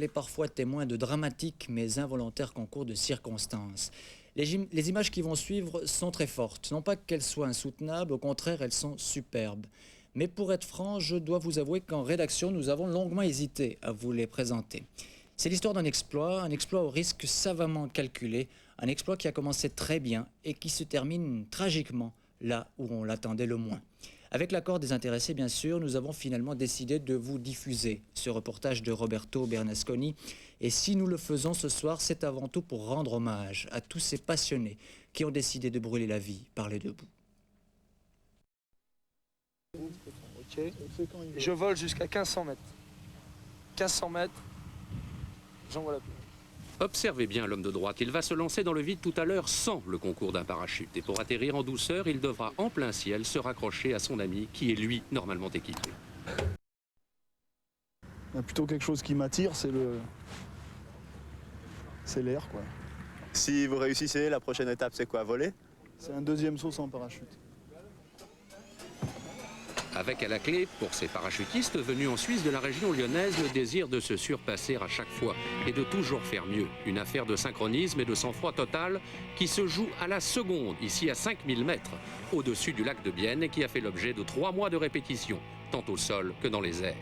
est parfois témoin de dramatiques mais involontaires concours de circonstances. Les images qui vont suivre sont très fortes. Non pas qu'elles soient insoutenables, au contraire, elles sont superbes. Mais pour être franc, je dois vous avouer qu'en rédaction, nous avons longuement hésité à vous les présenter. C'est l'histoire d'un exploit au risque savamment calculé, un exploit qui a commencé très bien et qui se termine tragiquement là où on l'attendait le moins. Avec l'accord des intéressés, bien sûr, nous avons finalement décidé de vous diffuser ce reportage de Roberto Bernasconi. Et si nous le faisons ce soir, c'est avant tout pour rendre hommage à tous ces passionnés qui ont décidé de brûler la vie par les deux bouts. Ok. Je vole jusqu'à 1500 mètres. 1500 mètres, j'envoie la pluie. Observez bien l'homme de droite, il va se lancer dans le vide tout à l'heure sans le concours d'un parachute. Et pour atterrir en douceur, il devra en plein ciel se raccrocher à son ami qui est lui normalement équipé. Il y a plutôt quelque chose qui m'attire, c'est l'air, quoi. Si vous réussissez, la prochaine étape c'est quoi? Voler? C'est un deuxième saut sans parachute. Avec à la clé, pour ces parachutistes venus en Suisse de la région lyonnaise, le désir de se surpasser à chaque fois et de toujours faire mieux. Une affaire de synchronisme et de sang-froid total qui se joue à la seconde, ici à 5000 mètres, au-dessus du lac de Bienne et qui a fait l'objet de 3 mois de répétition, tant au sol que dans les airs.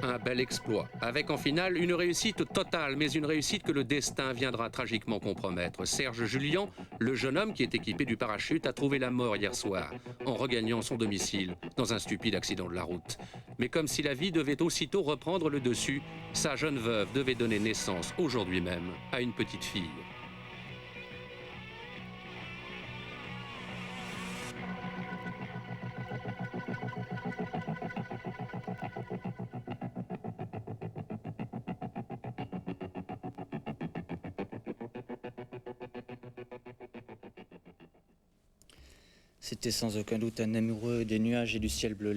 Un bel exploit, avec en finale une réussite totale, mais une réussite que le destin viendra tragiquement compromettre. Serge Julien, le jeune homme qui est équipé du parachute, a trouvé la mort hier soir, en regagnant son domicile, dans un stupide accident de la route. Mais comme si la vie devait aussitôt reprendre le dessus, sa jeune veuve devait donner naissance, aujourd'hui même, à une petite fille. C'était sans aucun doute un amoureux des nuages et du ciel bleu.